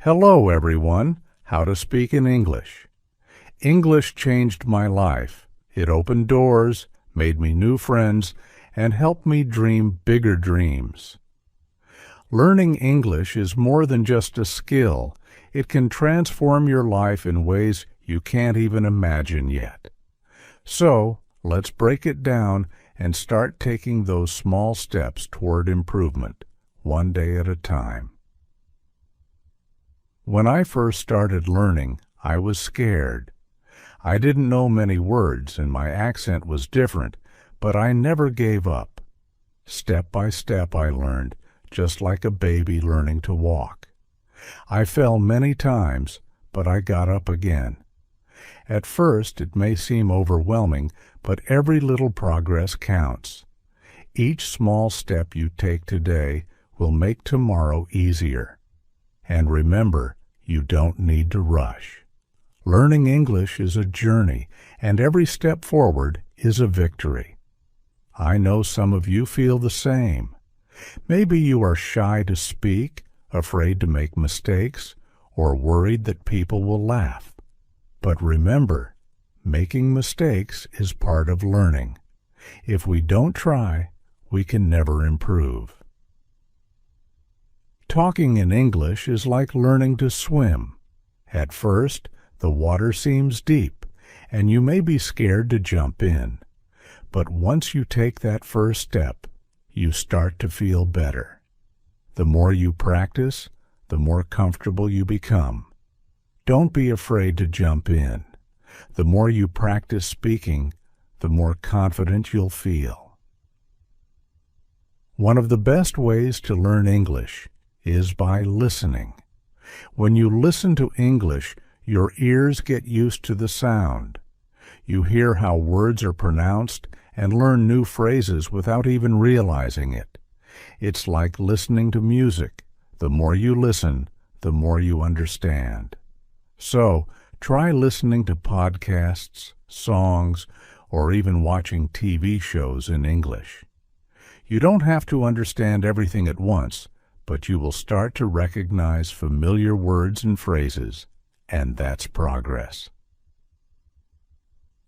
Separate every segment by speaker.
Speaker 1: Hello, everyone. How to speak in English. English changed my life. It opened doors, made me new friends, and helped me dream bigger dreams. Learning English is more than just a skill. It can transform your life in ways you can't even imagine yet. So, let's break it down and start taking those small steps toward improvement, one day at a time. When I first started learning, I was scared. I didn't know many words and my accent was different, but I never gave up. Step by step I learned, just like a baby learning to walk. I fell many times, but I got up again. At first it may seem overwhelming, but every little progress counts. Each small step you take today will make tomorrow easier. And remember, you don't need to rush. Learning English is a journey, and every step forward is a victory. I know some of you feel the same. Maybe you are shy to speak, afraid to make mistakes, or worried that people will laugh. But remember, making mistakes is part of learning. If we don't try, we can never improve. Talking in English is like learning to swim. At first, the water seems deep, and you may be scared to jump in. But once you take that first step, you start to feel better. The more you practice, the more comfortable you become. Don't be afraid to jump in. The more you practice speaking, the more confident you'll feel. One of the best ways to learn English is by listening. When you listen to English, your ears get used to the sound. You hear how words are pronounced and learn new phrases without even realizing it. It's like listening to music. The more you listen, the more you understand. So, try listening to podcasts, songs, or even watching TV shows in English. You don't have to understand everything at once, but you will start to recognize familiar words and phrases, and that's progress.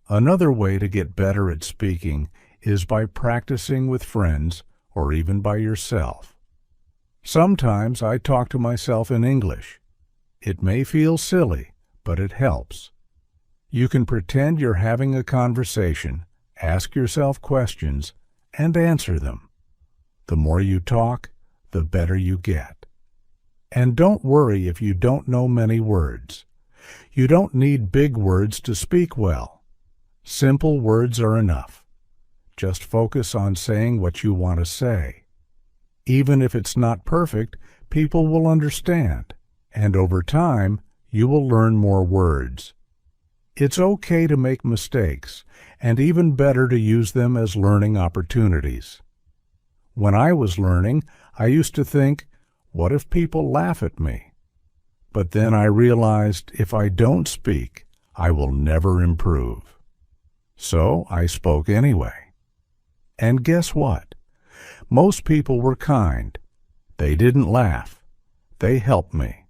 Speaker 1: Another way to get better at speaking is by practicing with friends or even by yourself. Sometimes I talk to myself in English. It may feel silly, but it helps. You can pretend you're having a conversation, ask yourself questions, and answer them. The more you talk, the better you get. And don't worry if you don't know many words. You don't need big words to speak well. Simple words are enough. Just focus on saying what you want to say. Even if it's not perfect, people will understand, and over time, you will learn more words. It's okay to make mistakes, and even better to use them as learning opportunities. When I was learning, I used to think, what if people laugh at me? But then I realized if I don't speak, I will never improve. So I spoke anyway. And guess what? Most people were kind. They didn't laugh. They helped me.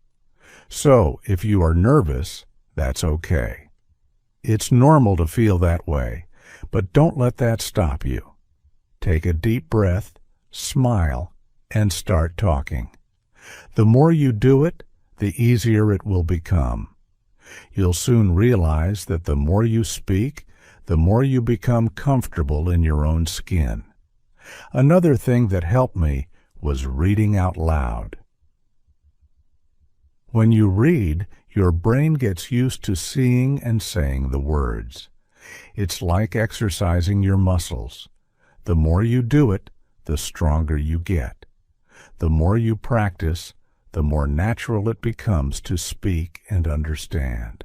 Speaker 1: So if you are nervous, that's okay. It's normal to feel that way, but don't let that stop you. Take a deep breath, smile, and start talking. The more you do it, the easier it will become. You'll soon realize that the more you speak, the more you become comfortable in your own skin. Another thing that helped me was reading out loud. When you read, your brain gets used to seeing and saying the words. It's like exercising your muscles. The more you do it, the stronger you get. The more you practice, the more natural it becomes to speak and understand.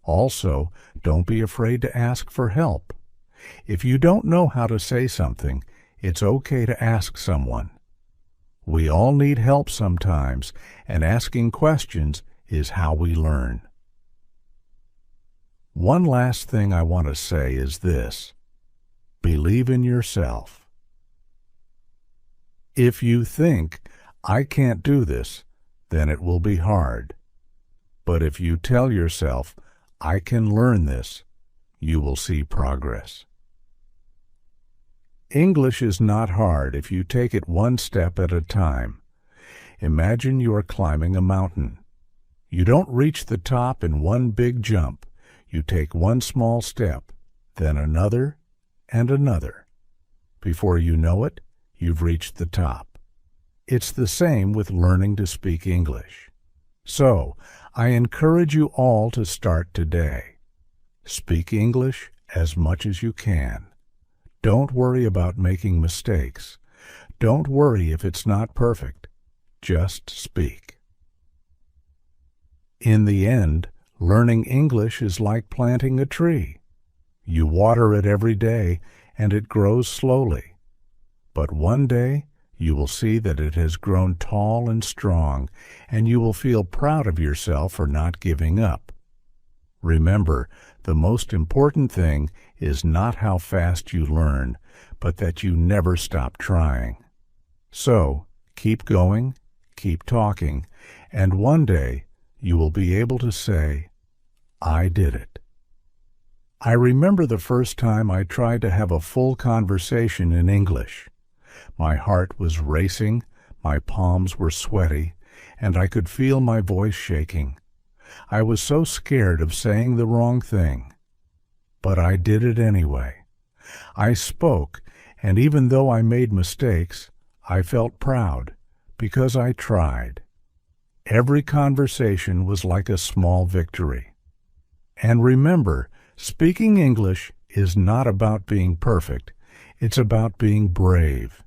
Speaker 1: Also, don't be afraid to ask for help. If you don't know how to say something, it's okay to ask someone. We all need help sometimes, and asking questions is how we learn. One last thing I want to say is this: believe in yourself. If you think, I can't do this, then it will be hard. But if you tell yourself, I can learn this, you will see progress. English is not hard if you take it one step at a time. Imagine you are climbing a mountain. You don't reach the top in one big jump. You take one small step, then another and another. Before you know it, you've reached the top. It's the same with learning to speak English. So, I encourage you all to start today. Speak English as much as you can. Don't worry about making mistakes. Don't worry if it's not perfect. Just speak. In the end, learning English is like planting a tree. You water it every day, and it grows slowly. But one day, you will see that it has grown tall and strong, and you will feel proud of yourself for not giving up. Remember, the most important thing is not how fast you learn, but that you never stop trying. So, keep going, keep talking, and one day you will be able to say, I did it. I remember the first time I tried to have a full conversation in English. My heart was racing, my palms were sweaty, and I could feel my voice shaking. I was so scared of saying the wrong thing. But I did it anyway. I spoke, and even though I made mistakes, I felt proud because I tried. Every conversation was like a small victory. And remember, speaking English is not about being perfect. It's about being brave.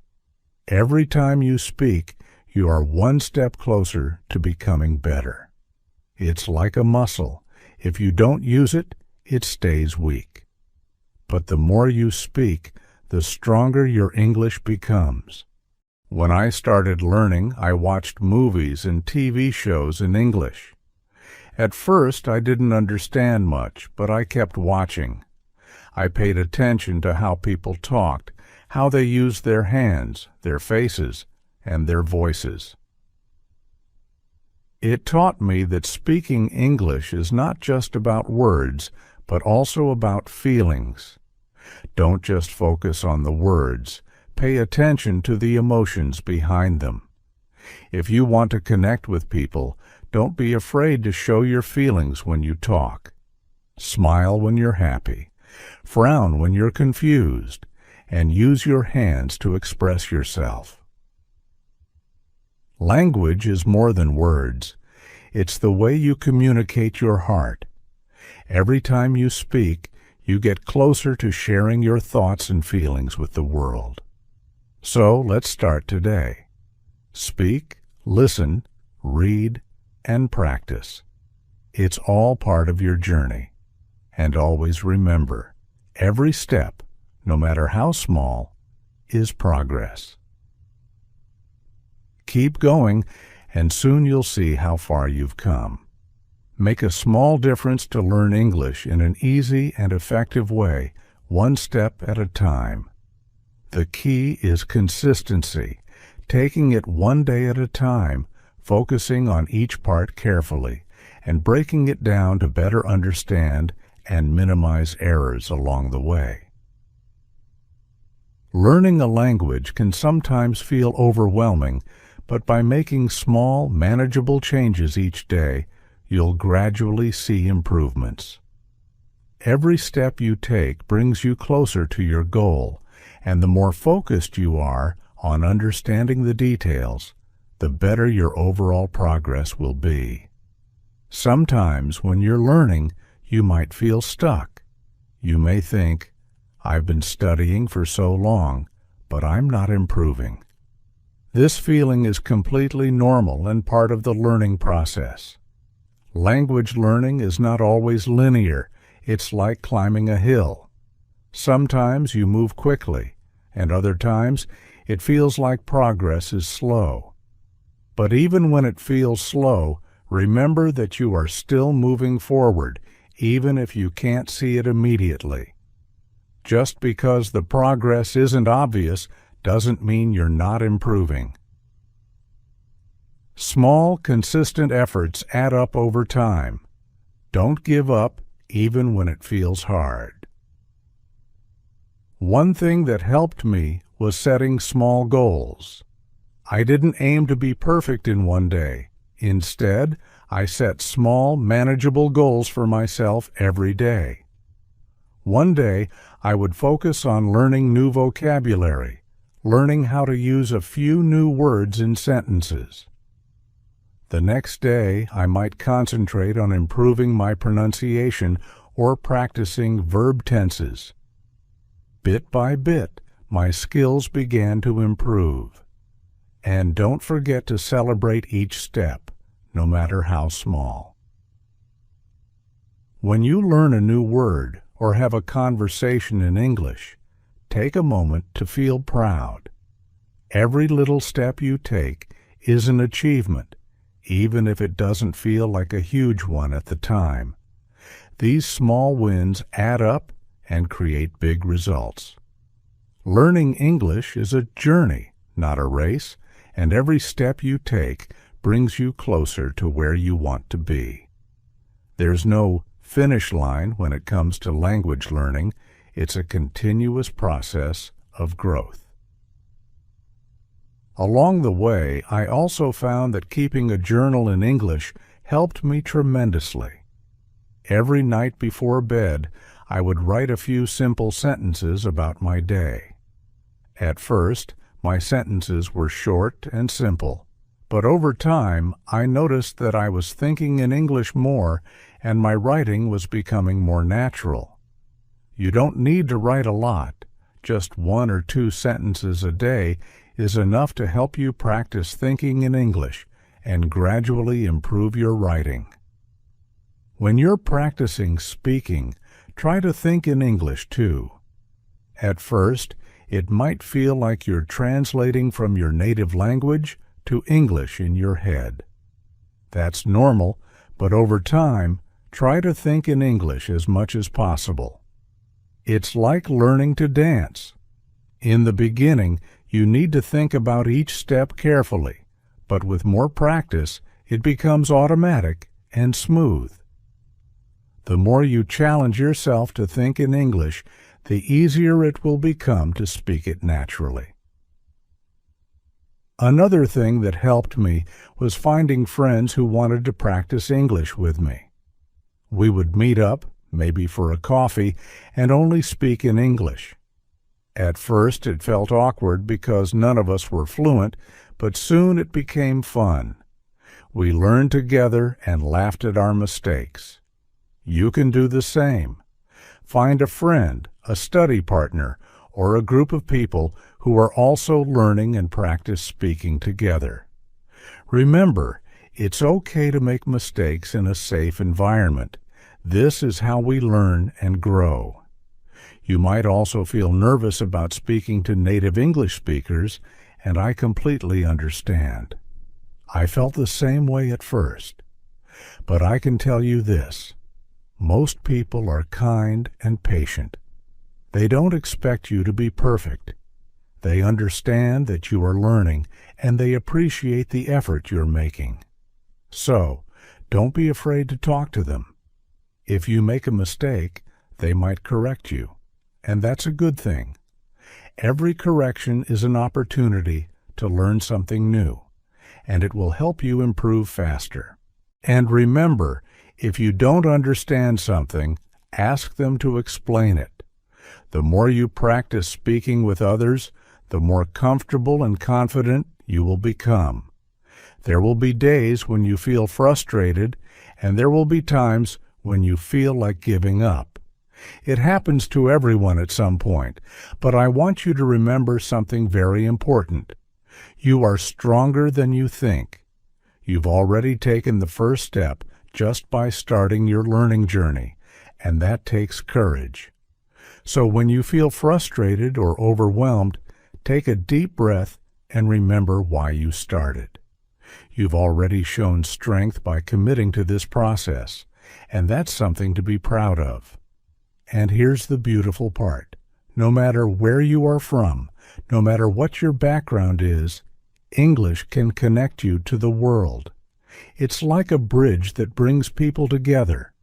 Speaker 1: Every time you speak, you are one step closer to becoming better. It's like a muscle. If you don't use it, it stays weak. But the more you speak, the stronger your English becomes. When I started learning, I watched movies and TV shows in English. At first, I didn't understand much, but I kept watching. I paid attention to how people talked, how they used their hands, their faces, and their voices. It taught me that speaking English is not just about words, but also about feelings. Don't just focus on the words. Pay attention to the emotions behind them. If you want to connect with people, don't be afraid to show your feelings when you talk. Smile when you're happy, frown when you're confused, and use your hands to express yourself. Language is more than words. It's the way you communicate your heart. Every time you speak, you get closer to sharing your thoughts and feelings with the world. So let's start today. Speak, listen, read, and practice. It's all part of your journey. And always remember, every step, no matter how small, is progress. Keep going, and soon you'll see how far you've come. Make a small difference to learn English in an easy and effective way, one step at a time. The key is consistency, taking it one day at a time, focusing on each part carefully, and breaking it down to better understand and minimize errors along the way. Learning a language can sometimes feel overwhelming, but by making small, manageable changes each day, you'll gradually see improvements. Every step you take brings you closer to your goal, and the more focused you are on understanding the details, the better your overall progress will be. Sometimes when you're learning, you might feel stuck. You may think, I've been studying for so long, but I'm not improving. This feeling is completely normal and part of the learning process. Language learning is not always linear. It's like climbing a hill. Sometimes you move quickly, and other times it feels like progress is slow. But even when it feels slow, remember that you are still moving forward, even if you can't see it immediately. Just because the progress isn't obvious doesn't mean you're not improving. Small, consistent efforts add up over time. Don't give up, even when it feels hard. One thing that helped me was setting small goals. I didn't aim to be perfect in one day. Instead, I set small, manageable goals for myself every day. One day, I would focus on learning new vocabulary, learning how to use a few new words in sentences. The next day, I might concentrate on improving my pronunciation or practicing verb tenses. Bit by bit, my skills began to improve. And don't forget to celebrate each step, no matter how small. When you learn a new word or have a conversation in English, take a moment to feel proud. Every little step you take is an achievement, even if it doesn't feel like a huge one at the time. These small wins add up and create big results. Learning English is a journey, not a race, and every step you take brings you closer to where you want to be. There's no finish line when it comes to language learning. It's a continuous process of growth. Along the way, I also found that keeping a journal in English helped me tremendously. Every night before bed, I would write a few simple sentences about my day. At first, my sentences were short and simple, but over time, I noticed that I was thinking in English more and my writing was becoming more natural. You don't need to write a lot. Just 1 or 2 sentences a day is enough to help you practice thinking in English and gradually improve your writing. When you're practicing speaking, try to think in English too. At first, it might feel like you're translating from your native language to English in your head. That's normal, but over time, try to think in English as much as possible. It's like learning to dance. In the beginning, you need to think about each step carefully, but with more practice, it becomes automatic and smooth. The more you challenge yourself to think in English, the easier it will become to speak it naturally. Another thing that helped me was finding friends who wanted to practice English with me. We would meet up, maybe for a coffee, and only speak in English. At first it felt awkward because none of us were fluent, but soon it became fun. We learned together and laughed at our mistakes. You can do the same. Find a friend, a study partner, or a group of people who are also learning and practice speaking together. Remember, it's okay to make mistakes in a safe environment. This is how we learn and grow. You might also feel nervous about speaking to native English speakers, and I completely understand. I felt the same way at first. But I can tell you this: most people are kind and patient. They don't expect you to be perfect. They understand that you are learning, and they appreciate the effort you're making. So, don't be afraid to talk to them. If you make a mistake, they might correct you, and that's a good thing. Every correction is an opportunity to learn something new, and it will help you improve faster. And remember, if you don't understand something, ask them to explain it. The more you practice speaking with others, the more comfortable and confident you will become. There will be days when you feel frustrated, and there will be times when you feel like giving up. It happens to everyone at some point, but I want you to remember something very important. You are stronger than you think. You've already taken the first step just by starting your learning journey, and that takes courage. So when you feel frustrated or overwhelmed, take a deep breath and remember why you started. You've already shown strength by committing to this process, and that's something to be proud of. And here's the beautiful part. No matter where you are from, no matter what your background is, English can connect you to the world. It's like a bridge that brings people together.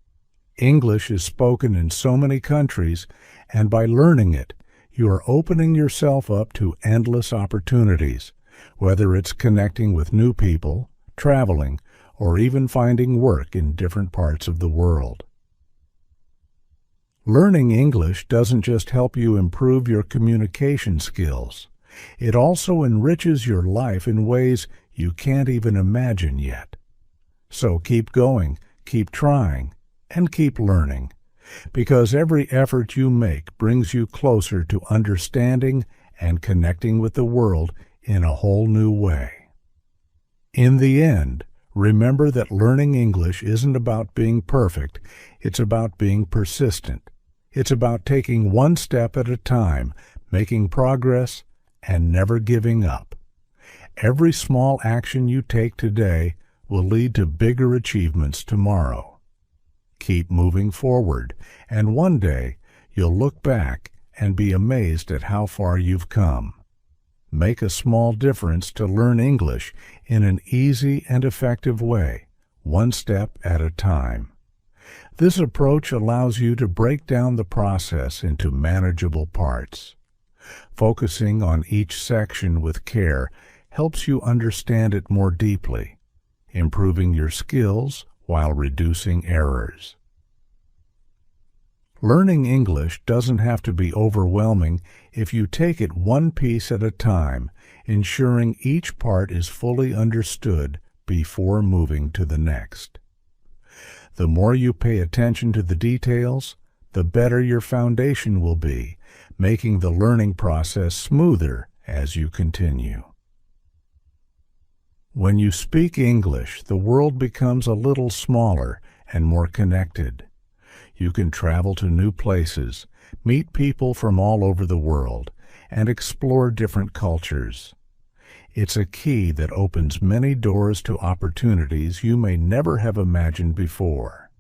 Speaker 1: English is spoken in so many countries, and by learning it, you are opening yourself up to endless opportunities, whether it's connecting with new people, traveling, or even finding work in different parts of the world. Learning English doesn't just help you improve your communication skills. It also enriches your life in ways you can't even imagine yet. So keep going, keep trying, and keep learning, because every effort you make brings you closer to understanding and connecting with the world in a whole new way. In the end, remember that learning English isn't about being perfect, it's about being persistent. It's about taking one step at a time, making progress, and never giving up. Every small action you take today will lead to bigger achievements tomorrow. Keep moving forward, and one day you'll look back and be amazed at how far you've come. Make a small difference to learn English in an easy and effective way, one step at a time. This approach allows you to break down the process into manageable parts. Focusing on each section with care helps you understand it more deeply, improving your skills while reducing errors. Learning English doesn't have to be overwhelming if you take it one piece at a time, ensuring each part is fully understood before moving to the next. The more you pay attention to the details, the better your foundation will be, making the learning process smoother as you continue. When you speak English, the world becomes a little smaller and more connected. You can travel to new places, meet people from all over the world, and explore different cultures. It's a key that opens many doors to opportunities you may never have imagined before.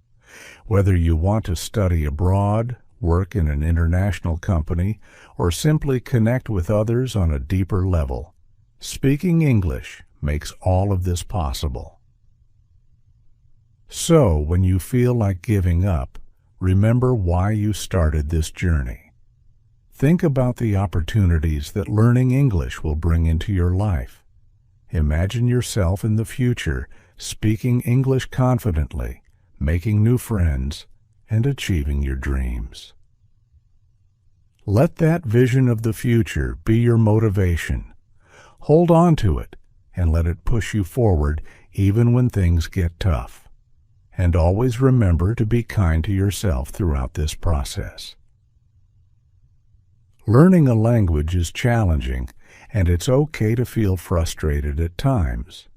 Speaker 1: Whether you want to study abroad, work in an international company, or simply connect with others on a deeper level, speaking English makes all of this possible. So, when you feel like giving up, remember why you started this journey. Think about the opportunities that learning English will bring into your life. Imagine yourself in the future, speaking English confidently, making new friends, and achieving your dreams. Let that vision of the future be your motivation. Hold on to it and let it push you forward even when things get tough. And always remember to be kind to yourself throughout this process. Learning a language is challenging, and it's okay to feel frustrated at times.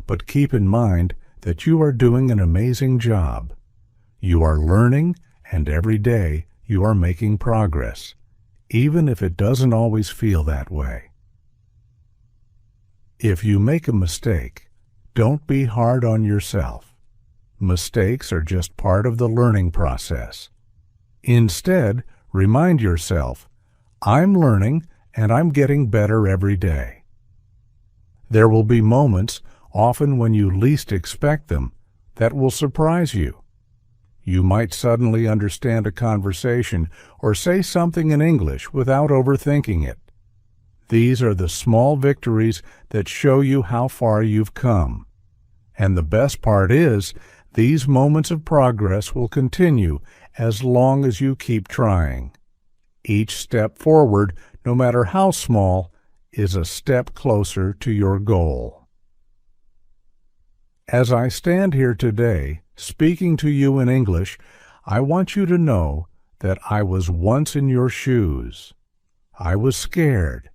Speaker 1: But keep in mind that you are doing an amazing job. You are learning, and every day you are making progress, even if it doesn't always feel that way. If you make a mistake, don't be hard on yourself. Mistakes are just part of the learning process. Instead, remind yourself, I'm learning and I'm getting better every day. There will be moments, often when you least expect them, that will surprise you. You might suddenly understand a conversation or say something in English without overthinking it. These are the small victories that show you how far you've come. And the best part is, these moments of progress will continue as long as you keep trying. Each step forward, no matter how small, is a step closer to your goal. As I stand here today, speaking to you in English, I want you to know that I was once in your shoes. I was scared.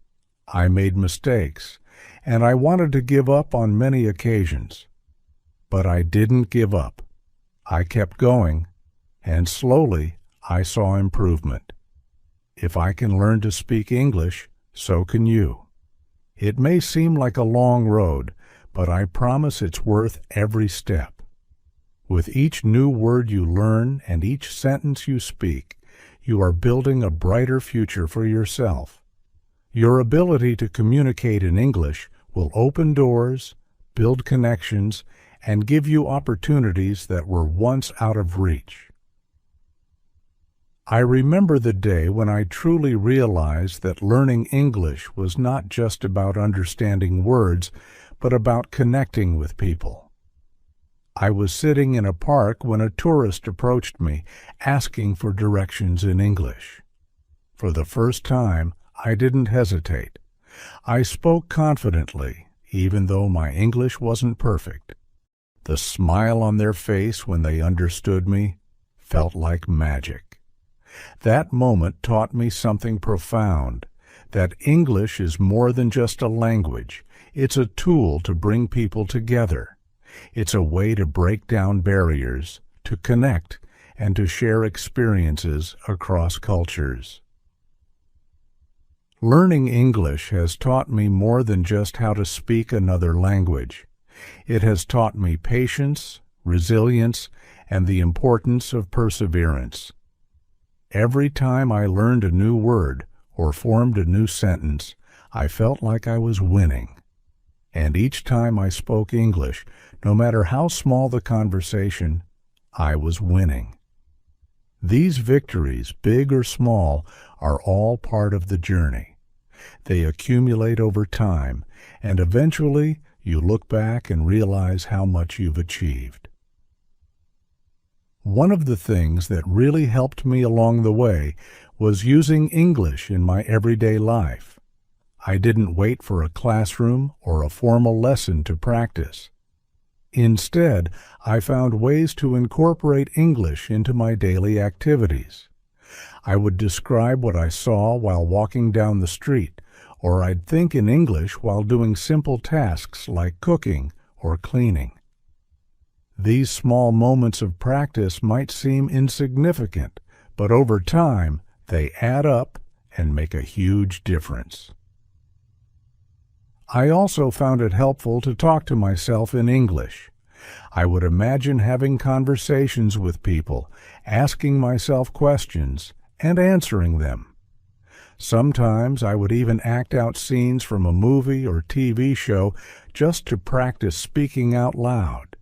Speaker 1: I made mistakes, and I wanted to give up on many occasions. But I didn't give up. I kept going, and slowly I saw improvement. If I can learn to speak English, so can you. It may seem like a long road, but I promise it's worth every step. With each new word you learn and each sentence you speak, you are building a brighter future for yourself. Your ability to communicate in English will open doors, build connections, and give you opportunities that were once out of reach. I remember the day when I truly realized that learning English was not just about understanding words, but about connecting with people. I was sitting in a park when a tourist approached me, asking for directions in English. For the first time, I didn't hesitate. I spoke confidently, even though my English wasn't perfect. The smile on their face when they understood me felt like magic. That moment taught me something profound, that English is more than just a language. It's a tool to bring people together. It's a way to break down barriers, to connect, and to share experiences across cultures. Learning English has taught me more than just how to speak another language. It has taught me patience, resilience, and the importance of perseverance. Every time I learned a new word or formed a new sentence, I felt like I was winning. And each time I spoke English, no matter how small the conversation, I was winning. These victories, big or small, are all part of the journey. They accumulate over time, and eventually you look back and realize how much you've achieved. One of the things that really helped me along the way was using English in my everyday life. I didn't wait for a classroom or a formal lesson to practice. Instead, I found ways to incorporate English into my daily activities. I would describe what I saw while walking down the street, or I'd think in English while doing simple tasks like cooking or cleaning. These small moments of practice might seem insignificant, but over time, they add up and make a huge difference. I also found it helpful to talk to myself in English. I would imagine having conversations with people, asking myself questions, and answering them. Sometimes I would even act out scenes from a movie or TV show just to practice speaking out loud.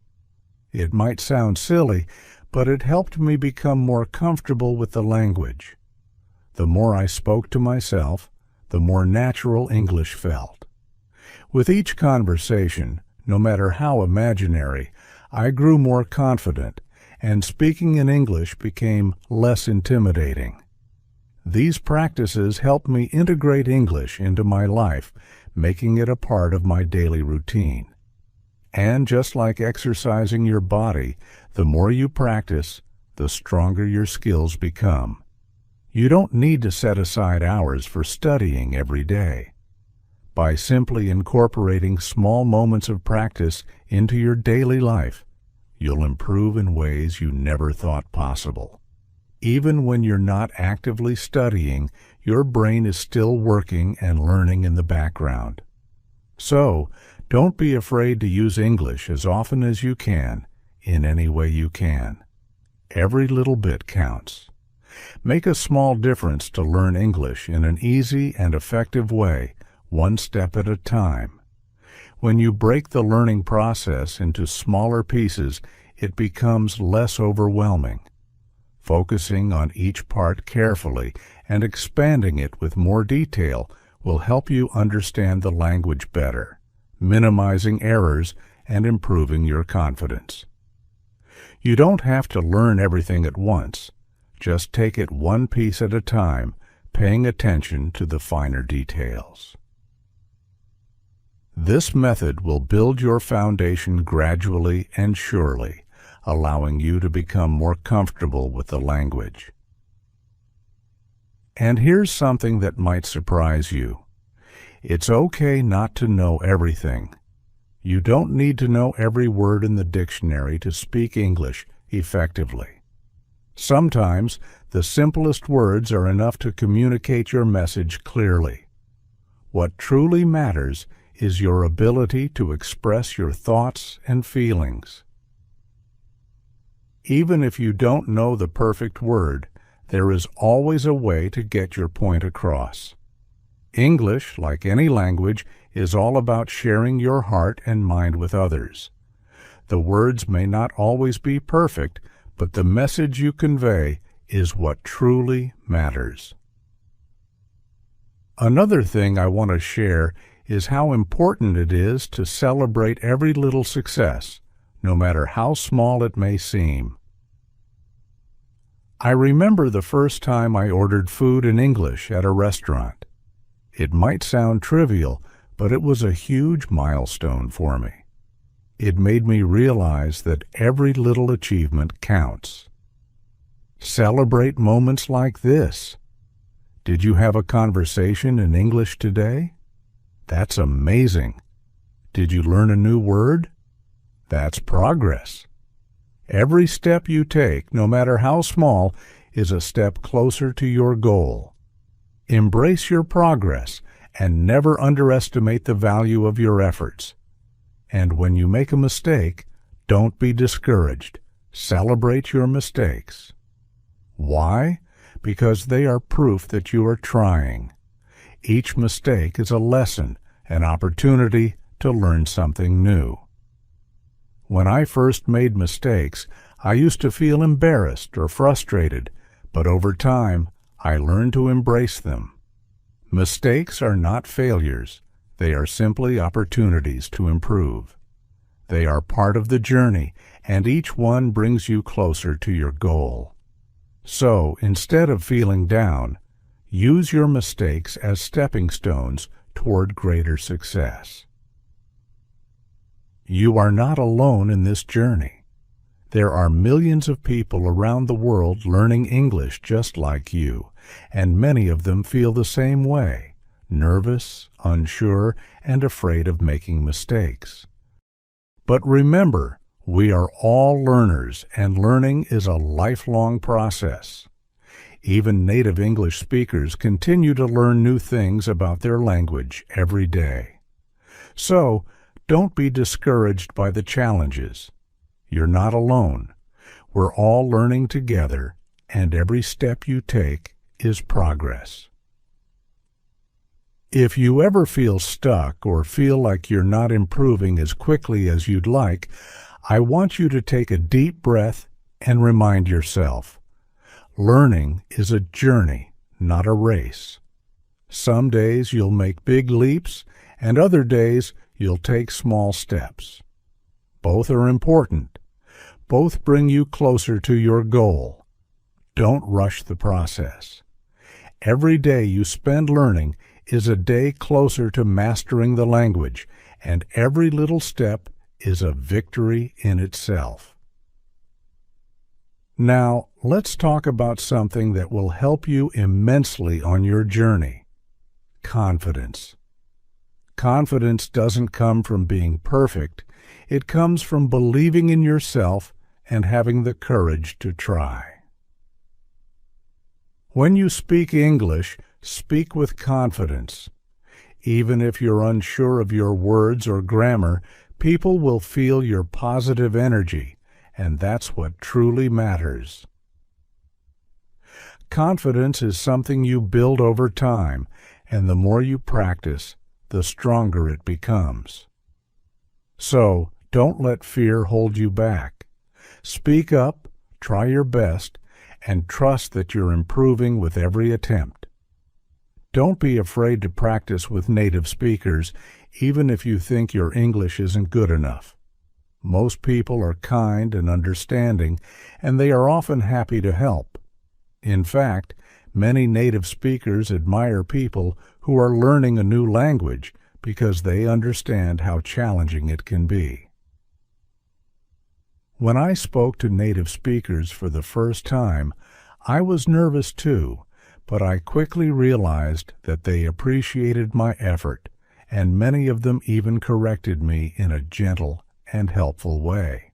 Speaker 1: It might sound silly, but it helped me become more comfortable with the language. The more I spoke to myself, the more natural English felt. With each conversation, no matter how imaginary, I grew more confident, and speaking in English became less intimidating. These practices helped me integrate English into my life, making it a part of my daily routine. And just like exercising your body, the more you practice, the stronger your skills become. You don't need to set aside hours for studying every day. By simply incorporating small moments of practice into your daily life, you'll improve in ways you never thought possible. Even when you're not actively studying, your brain is still working and learning in the background. So, don't be afraid to use English as often as you can, in any way you can. Every little bit counts. Make a small difference to learn English in an easy and effective way, one step at a time. When you break the learning process into smaller pieces, it becomes less overwhelming. Focusing on each part carefully and expanding it with more detail will help you understand the language better, minimizing errors and improving your confidence. You don't have to learn everything at once. Just take it one piece at a time, paying attention to the finer details. This method will build your foundation gradually and surely, allowing you to become more comfortable with the language. And here's something that might surprise you. It's okay not to know everything. You don't need to know every word in the dictionary to speak English effectively. Sometimes, the simplest words are enough to communicate your message clearly. What truly matters is your ability to express your thoughts and feelings. Even if you don't know the perfect word, there is always a way to get your point across. English, like any language, is all about sharing your heart and mind with others. The words may not always be perfect, but the message you convey is what truly matters. Another thing I want to share is how important it is to celebrate every little success, no matter how small it may seem. I remember the first time I ordered food in English at a restaurant. It might sound trivial, but it was a huge milestone for me. It made me realize that every little achievement counts. Celebrate moments like this. Did you have a conversation in English today? That's amazing. Did you learn a new word? That's progress. Every step you take, no matter how small, is a step closer to your goal. Embrace your progress and never underestimate the value of your efforts. And when you make a mistake, don't be discouraged. Celebrate your mistakes. Why? Because they are proof that you are trying. Each mistake is a lesson, an opportunity to learn something new. When I first made mistakes, I used to feel embarrassed or frustrated, but over time, I learned to embrace them. Mistakes are not failures. They are simply opportunities to improve. They are part of the journey, and each one brings you closer to your goal. So, instead of feeling down, use your mistakes as stepping stones toward greater success. You are not alone in this journey. There are millions of people around the world learning English just like you, and many of them feel the same way, nervous, unsure, and afraid of making mistakes. But remember, we are all learners, and learning is a lifelong process. Even native English speakers continue to learn new things about their language every day. So, don't be discouraged by the challenges. You're not alone. We're all learning together, and every step you take is progress. If you ever feel stuck or feel like you're not improving as quickly as you'd like, I want you to take a deep breath and remind yourself, learning is a journey, not a race. Some days you'll make big leaps, and other days you'll take small steps. Both are important. Both bring you closer to your goal. Don't rush the process. Every day you spend learning is a day closer to mastering the language, and every little step is a victory in itself. Now, let's talk about something that will help you immensely on your journey: confidence. Confidence doesn't come from being perfect. It comes from believing in yourself and having the courage to try. When you speak English, speak with confidence. Even if you're unsure of your words or grammar, people will feel your positive energy, and that's what truly matters. Confidence is something you build over time, and the more you practice, the stronger it becomes. So, don't let fear hold you back. Speak up, try your best, and trust that you're improving with every attempt. Don't be afraid to practice with native speakers, even if you think your English isn't good enough. Most people are kind and understanding, and they are often happy to help. In fact, many native speakers admire people who are learning a new language because they understand how challenging it can be. When I spoke to native speakers for the first time, I was nervous too, but I quickly realized that they appreciated my effort, and many of them even corrected me in a gentle and helpful way.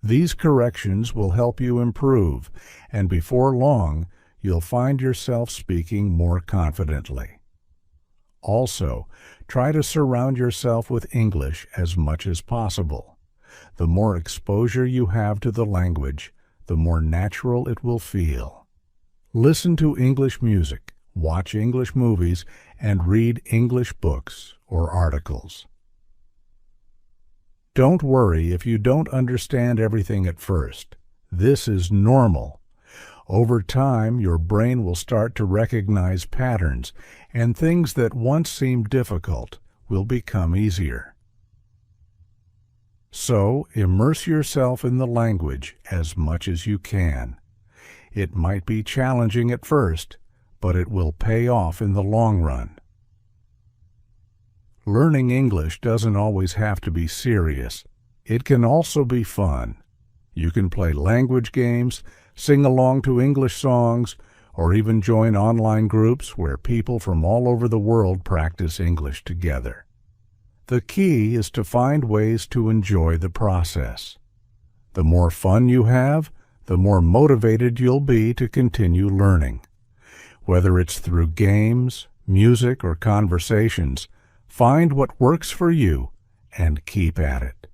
Speaker 1: These corrections will help you improve, and before long, you'll find yourself speaking more confidently. Also, try to surround yourself with English as much as possible. The more exposure you have to the language, the more natural it will feel. Listen to English music, watch English movies, and read English books or articles. Don't worry if you don't understand everything at first. This is normal. Over time, your brain will start to recognize patterns, and things that once seemed difficult will become easier. So, immerse yourself in the language as much as you can. It might be challenging at first, but it will pay off in the long run. Learning English doesn't always have to be serious. It can also be fun. You can play language games, sing along to English songs, or even join online groups where people from all over the world practice English together. The key is to find ways to enjoy the process. The more fun you have, the more motivated you'll be to continue learning. Whether it's through games, music, or conversations, find what works for you and keep at it.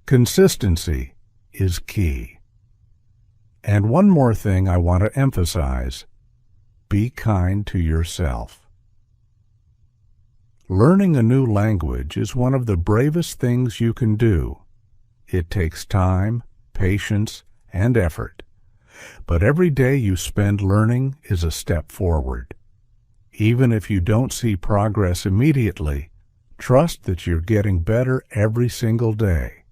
Speaker 1: Consistency is key. And one more thing I want to emphasize: be kind to yourself. Learning a new language is one of the bravest things you can do. It takes time, patience, and effort. But every day you spend learning is a step forward. Even if you don't see progress immediately, trust that you're getting better every single day.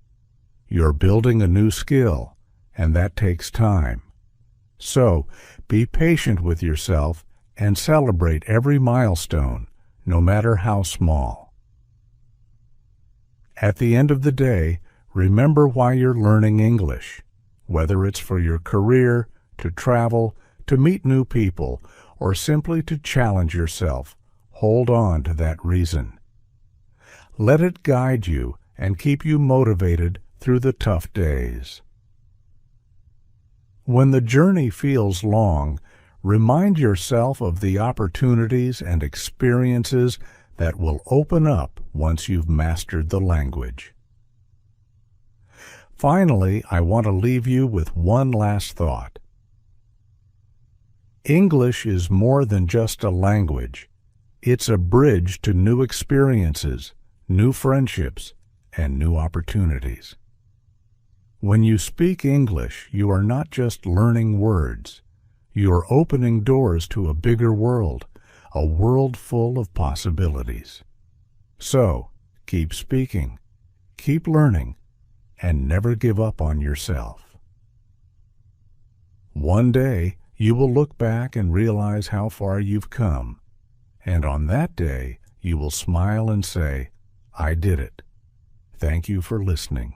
Speaker 1: You're building a new skill, and that takes time. So, be patient with yourself and celebrate every milestone, no matter how small. At the end of the day, remember why you're learning English. Whether it's for your career, to travel, to meet new people, or simply to challenge yourself, hold on to that reason. Let it guide you and keep you motivated through the tough days. When the journey feels long, remind yourself of the opportunities and experiences that will open up once you've mastered the language. Finally, I want to leave you with one last thought. English is more than just a language. It's a bridge to new experiences, new friendships, and new opportunities. When you speak English, you are not just learning words. You are opening doors to a bigger world, a world full of possibilities. So, keep speaking, keep learning, and never give up on yourself. One day, you will look back and realize how far you've come, and on that day, you will smile and say, "I did it." Thank you for listening.